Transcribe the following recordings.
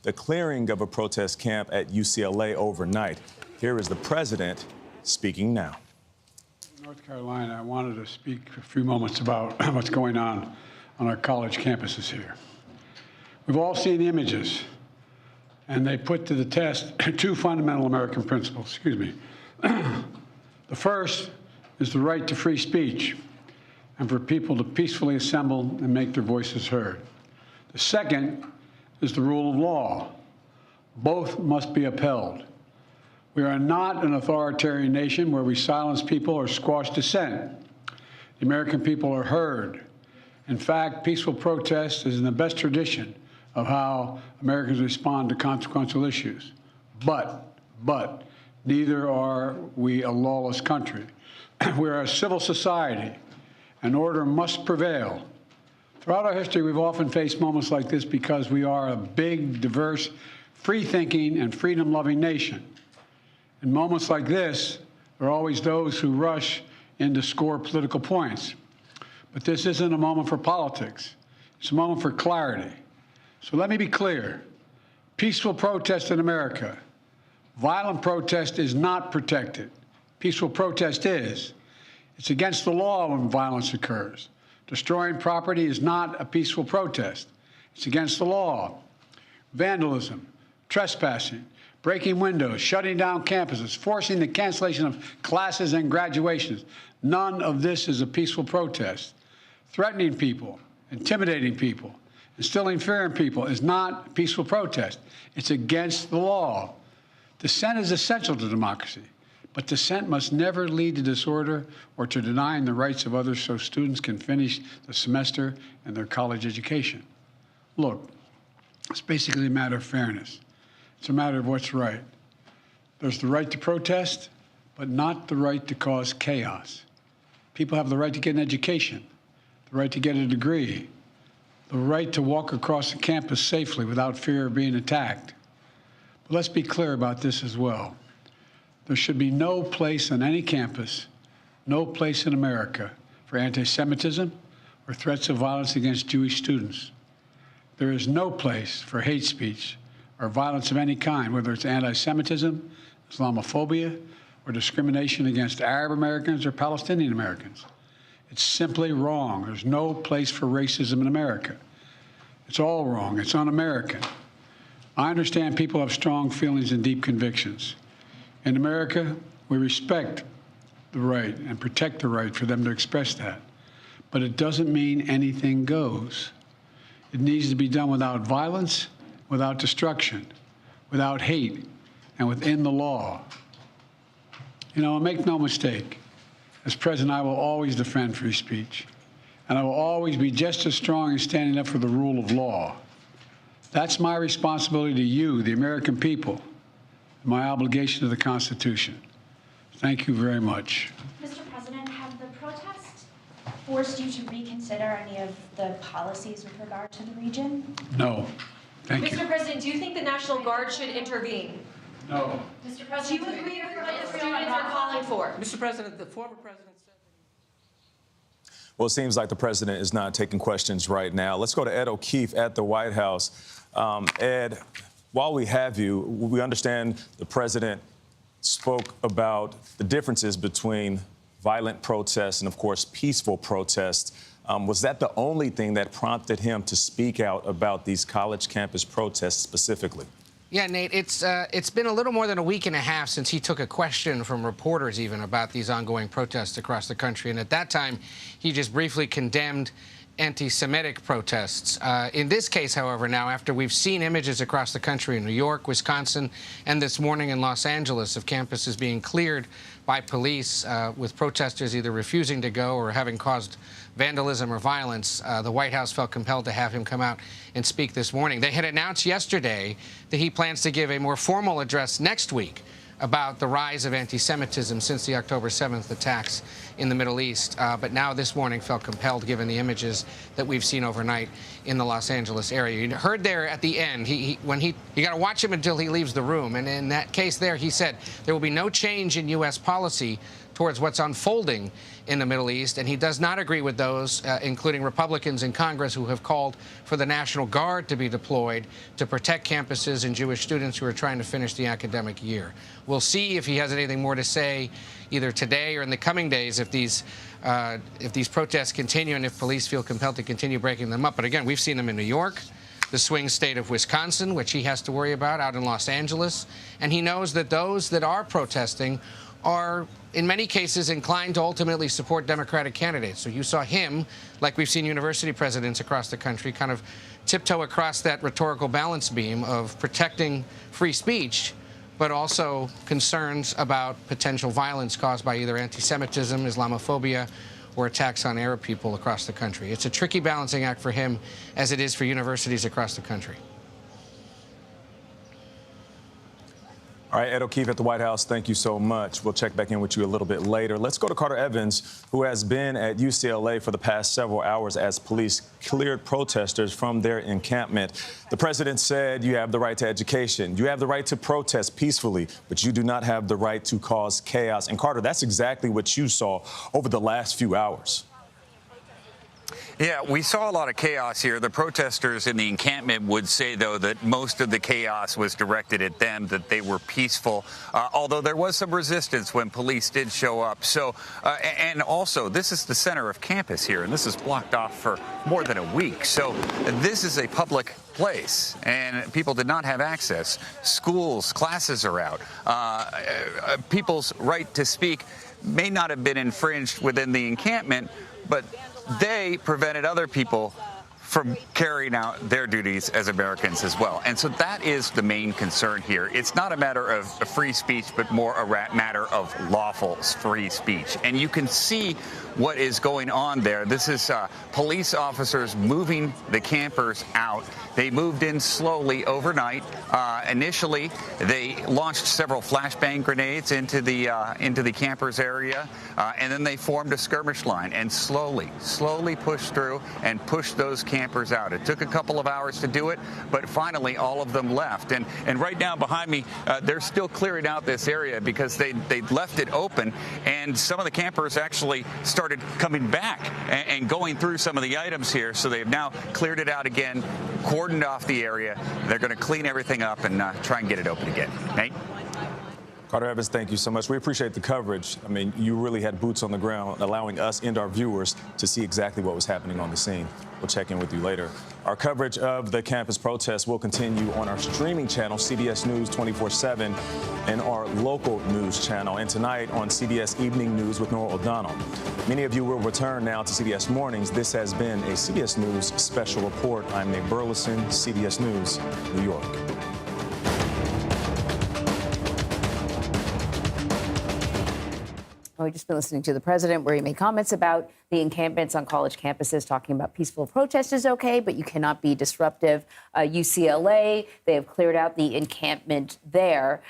the clearing of a protest camp at UCLA overnight. Here is the president speaking now. North Carolina, I wanted to speak for a few moments about what's going on our college campuses here. We've all seen the images, and they put to the test two fundamental American principles. Excuse me. The first is the right to free speech and for people to peacefully assemble and make their voices heard. The second is the rule of law. Both must be upheld. We are not an authoritarian nation where we silence people or squash dissent. The American people are heard. In fact, peaceful protest is in the best tradition of how Americans respond to consequential issues. But neither are we a lawless country. We are a civil society, and order must prevail. Throughout our history, we've often faced moments like this because we are a big, diverse, free-thinking, and freedom-loving nation. In moments like this, there are always those who rush in to score political points. But this isn't a moment for politics. It's a moment for clarity. So let me be clear. Peaceful protest in America. Violent protest is not protected. Peaceful protest is. It's against the law when violence occurs. Destroying property is not a peaceful protest. It's against the law. Vandalism, trespassing, breaking windows, shutting down campuses, forcing the cancellation of classes and graduations. None of this is a peaceful protest. Threatening people, intimidating people, instilling fear in people is not a peaceful protest. It's against the law. Dissent is essential to democracy, but dissent must never lead to disorder or to denying the rights of others so students can finish the semester and their college education. Look, it's basically a matter of fairness. It's a matter of what's right. There's the right to protest, but not the right to cause chaos. People have the right to get an education, the right to get a degree, the right to walk across the campus safely without fear of being attacked. But let's be clear about this as well. There should be no place on any campus, no place in America for anti-Semitism or threats of violence against Jewish students. There is no place for hate speech or violence of any kind, whether it's anti-Semitism, Islamophobia, or discrimination against Arab Americans or Palestinian Americans. It's simply wrong. There's no place for racism in America. It's all wrong. It's un-American. I understand people have strong feelings and deep convictions. In America, we respect the right and protect the right for them to express that. But it doesn't mean anything goes. It needs to be done without violence, without destruction, without hate, and within the law. You know, make no mistake, as president, I will always defend free speech, and I will always be just as strong in standing up for the rule of law. That's my responsibility to you, the American people, and my obligation to the Constitution. Thank you very much. Mr. President, have the protests forced you to reconsider any of the policies with regard to the region? No. Thank you. Mr. President, do you think the National Guard should intervene? No. Mr. President, Do you agree with what the students are calling for? Mr. President, the former president said that Well, it seems like the president is not taking questions right now. Let's go to Ed O'Keefe at the White House. Ed, while we have you, we understand the president spoke about the differences between violent protests and, of course, peaceful protests. Was that the only thing that prompted him to speak out about these college campus protests specifically? Yeah, Nate, it's been a little more than a week and a half since he took a question from reporters even about these ongoing protests across the country. And at that time, he just briefly condemned anti-Semitic protests. In this case, however, now, after we've seen images across the country in New York, Wisconsin, and this morning in Los Angeles of campuses being cleared by police with protesters either refusing to go or having caused vandalism or violence, the White House felt compelled to have him come out and speak this morning. They had announced yesterday that he plans to give a more formal address next week about the rise of anti-Semitism since the October 7th attacks in the Middle East. But now this morning felt compelled, given the images that we've seen overnight in the Los Angeles area. You heard there at the end, you got to watch him until he leaves the room. And in that case there, he said there will be no change in U.S. policy towards what's unfolding in the Middle East, and he does not agree with those, including Republicans in Congress, who have called for the National Guard to be deployed to protect campuses and Jewish students who are trying to finish the academic year. We'll see if he has anything more to say either today or in the coming days if these protests continue and if police feel compelled to continue breaking them up. But again, we've seen them in New York, the swing state of Wisconsin, which he has to worry about, out in Los Angeles. And he knows that those that are protesting are, in many cases, inclined to ultimately support Democratic candidates. So you saw him, like we've seen university presidents across the country, kind of tiptoe across that rhetorical balance beam of protecting free speech, but also concerns about potential violence caused by either anti-Semitism, Islamophobia, or attacks on Arab people across the country. It's a tricky balancing act for him, as it is for universities across the country. All right, Ed O'Keefe at the White House, thank you so much. We'll check back in with you a little bit later. Let's go to Carter Evans, who has been at UCLA for the past several hours as police cleared protesters from their encampment. The president said you have the right to education, you have the right to protest peacefully, but you do not have the right to cause chaos. And Carter, that's exactly what you saw over the last few hours. Yeah, we saw a lot of chaos here. The protesters in the encampment would say, though, that most of the chaos was directed at them, that they were peaceful, although there was some resistance when police did show up. So, and also, this is the center of campus here, and this is blocked off for more than a week. So this is a public place, and people did not have access. Schools, classes are out. People's right to speak may not have been infringed within the encampment, but they prevented other people from carrying out their duties as Americans as well. And so that is the main concern here. It's not a matter of free speech, but more a matter of lawful free speech. And you can see what is going on there. This is police officers moving the campers out. They moved in slowly overnight. Initially, they launched several flashbang grenades into the campers area, and then they formed a skirmish line and slowly pushed through and pushed those campers out. It took a couple of hours to do it, but finally all of them left. And right now behind me, they're still clearing out this area because they left it open, and some of the campers actually started coming back and going through some of the items here. So they've now cleared it out again, cordoned off the area. They're going to clean everything up and try and get it open again. Nate? Carter Evans, thank you so much. We appreciate the coverage. I mean, you really had boots on the ground, allowing us and our viewers to see exactly what was happening on the scene. We'll check in with you later. Our coverage of the campus protests will continue on our streaming channel, CBS News 24/7, and our local news channel, and tonight on CBS Evening News with Nora O'Donnell. Many of you will return now to CBS Mornings. This has been a CBS News special report. I'm Nate Burleson, CBS News, New York. We've just been listening to the president where he made comments about the encampments on college campuses, talking about peaceful protest is okay, but you cannot be disruptive. UCLA, they have cleared out the encampment there.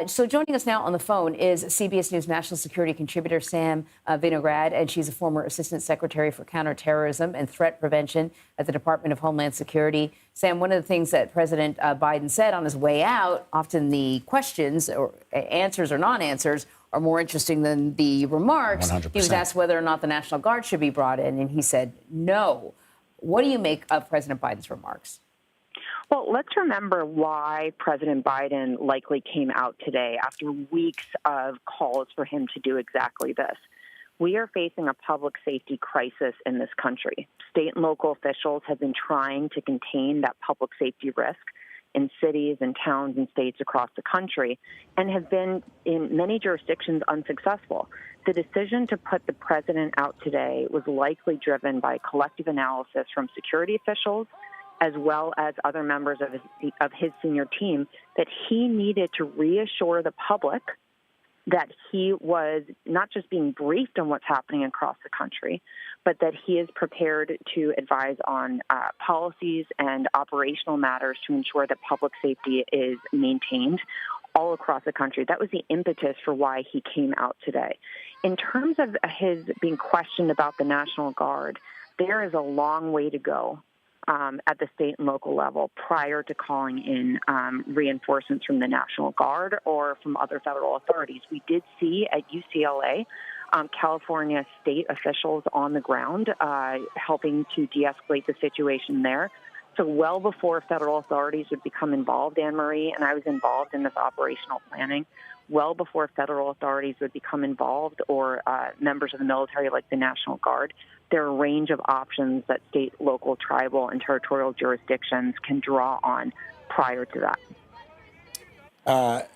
So joining us now on the phone is CBS News national security contributor Sam Vinograd, and she's a former assistant secretary for counterterrorism and threat prevention at the Department of Homeland Security. Sam, one of the things that President Biden said on his way out, often the questions or answers or non-answers are more interesting than the remarks. 100%. He was asked whether or not the National Guard should be brought in, and he said no. What do you make of President Biden's remarks? Well, let's remember why President Biden likely came out today after weeks of calls for him to do exactly this. We are facing a public safety crisis in this country. State and local officials have been trying to contain that public safety risk in cities and towns and states across the country and have been, in many jurisdictions, unsuccessful. The decision to put the president out today was likely driven by collective analysis from security officials as well as other members of his senior team that he needed to reassure the public that he was not just being briefed on what's happening across the country, but that he is prepared to advise on policies and operational matters to ensure that public safety is maintained all across the country. That was the impetus for why he came out today. In terms of his being questioned about the National Guard, there is a long way to go at the state and local level prior to calling in reinforcements from the National Guard or from other federal authorities. We did see at UCLA California state officials on the ground helping to de-escalate the situation there. So well before federal authorities would become involved, Anne-Marie, and I was involved in this operational planning, well before federal authorities would become involved or members of the military like the National Guard, there are a range of options that state, local, tribal, and territorial jurisdictions can draw on prior to that.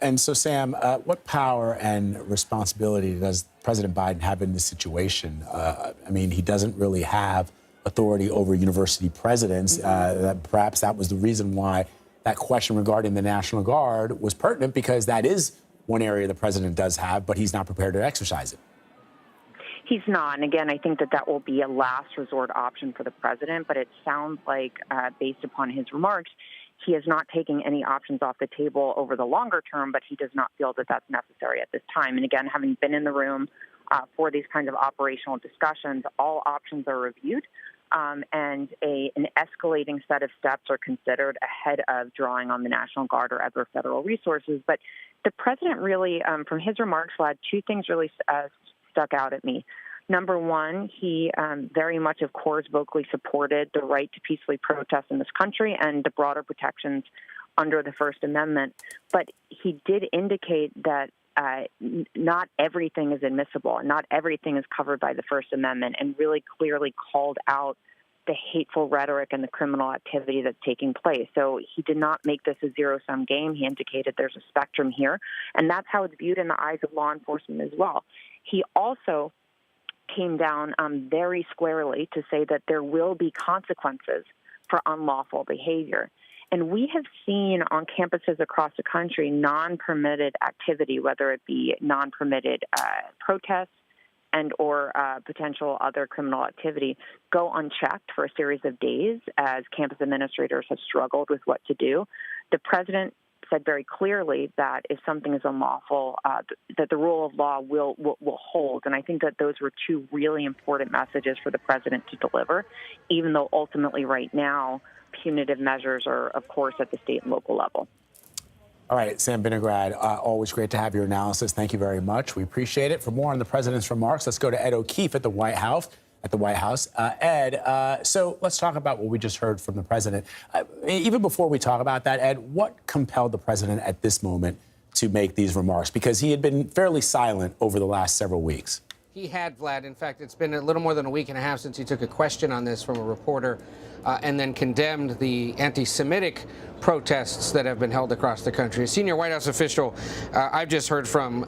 And so, Sam, what power and responsibility does President Biden have in this situation? I mean, he doesn't really have authority over university presidents. Perhaps that was the reason why that question regarding the National Guard was pertinent, because that is one area the president does have, but he's not prepared to exercise it. He's not. And again, I think that will be a last resort option for the president, but it sounds like, based upon his remarks, he is not taking any options off the table over the longer term, but he does not feel that that's necessary at this time. And again, having been in the room for these kinds of operational discussions, all options are reviewed, and an escalating set of steps are considered ahead of drawing on the National Guard or other federal resources. But the president really, from his remarks, Vlad, two things really stuck out at me. Number one, he very much, of course, vocally supported the right to peacefully protest in this country and the broader protections under the First Amendment. But he did indicate that not everything is admissible and not everything is covered by the First Amendment, and really clearly called out the hateful rhetoric and the criminal activity that's taking place. So he did not make this a zero-sum game. He indicated there's a spectrum here, and that's how it's viewed in the eyes of law enforcement as well. He also came down very squarely to say that there will be consequences for unlawful behavior. And we have seen on campuses across the country non-permitted activity, whether it be non-permitted protests and or potential other criminal activity, go unchecked for a series of days as campus administrators have struggled with what to do. The president said very clearly that if something is unlawful, that the rule of law will hold. And I think that those were two really important messages for the president to deliver, even though ultimately right now punitive measures are, of course, at the state and local level. All right, Sam Vinograd, always great to have your analysis. Thank you very much. We appreciate it. For more on the president's remarks, let's go to Ed O'Keefe at the White House. Ed, so let's talk about what we just heard from the president. Even before we talk about that, Ed, what compelled the president at this moment to make these remarks? Because he had been fairly silent over the last several weeks. He had, Vlad. In fact, it's been a little more than a week and a half since he took a question on this from a reporter and then condemned the anti-Semitic protests that have been held across the country. A senior White House official I've just heard from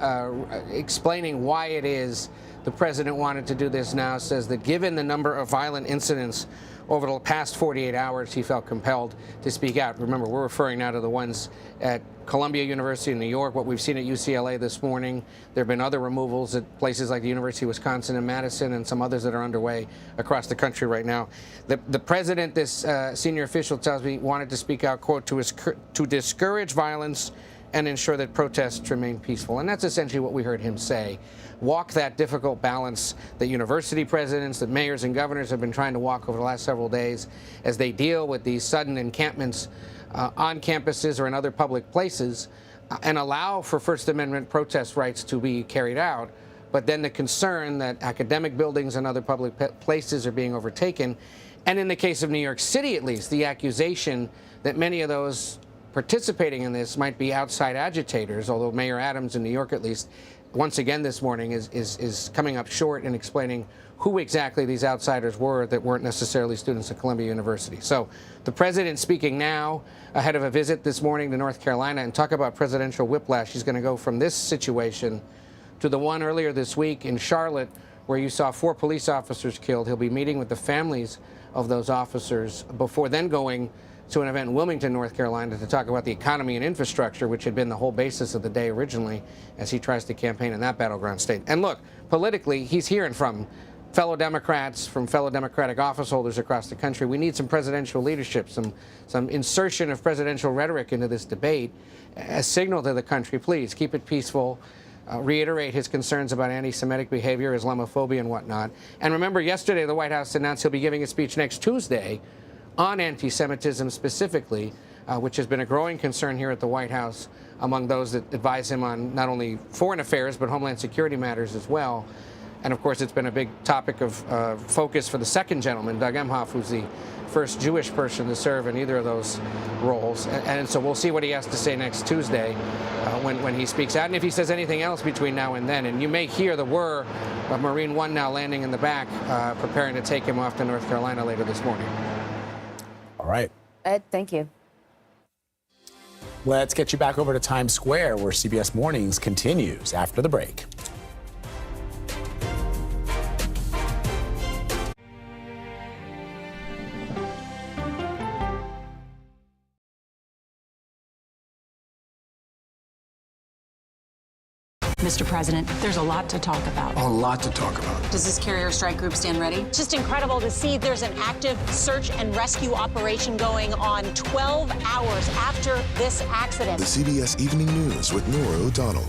explaining why it is the president wanted to do this now says that given the number of violent incidents over the past 48 hours, he felt compelled to speak out. Remember, we're referring now to the ones at Columbia University in New York, what we've seen at UCLA this morning. There have been other removals at places like the University of Wisconsin and Madison and some others that are underway across the country right now. The president, this senior official tells me, wanted to speak out, quote, to discourage violence and ensure that protests remain peaceful. And that's essentially what we heard him say. Walk that difficult balance that university presidents, that mayors and governors have been trying to walk over the last several days as they deal with these sudden encampments on campuses or in other public places and allow for First Amendment protest rights to be carried out. But then the concern that academic buildings and other public places are being overtaken. And in the case of New York City, at least, the accusation that many of those participating in this might be outside agitators, although Mayor Adams in New York, at least, once again this morning is coming up short in explaining who exactly these outsiders were that weren't necessarily students at Columbia University. So the president speaking now ahead of a visit this morning to North Carolina, and talk about presidential whiplash. He's going to go from this situation to the one earlier this week in Charlotte where you saw 4 police officers killed. He'll be meeting with the families of those officers before then going to an event in Wilmington, North Carolina, to talk about the economy and infrastructure, which had been the whole basis of the day originally, as he tries to campaign in that battleground state. And look, politically, he's hearing from fellow Democrats, from fellow Democratic office holders across the country. We need some presidential leadership, some insertion of presidential rhetoric into this debate, a signal to the country, please keep it peaceful, reiterate his concerns about anti-Semitic behavior, Islamophobia, and whatnot. And remember, yesterday the White House announced he'll be giving a speech next Tuesday on anti-Semitism specifically, which has been a growing concern here at the White House among those that advise him on not only foreign affairs but homeland security matters as well. And of course, it's been a big topic of focus for the second gentleman, Doug Emhoff, who's the first Jewish person to serve in either of those roles. And so we'll see what he has to say next Tuesday when he speaks out, and if he says anything else between now and then. And you may hear the whir of Marine One now landing in the back, preparing to take him off to North Carolina later this morning. All right. Ed, thank you. Let's get you back over to Times Square, where CBS Mornings continues after the break. Mr. President, there's a lot to talk about. A lot to talk about. Does this carrier strike group stand ready? Just incredible to see there's an active search and rescue operation going on 12 hours after this accident. The CBS Evening News with Nora O'Donnell.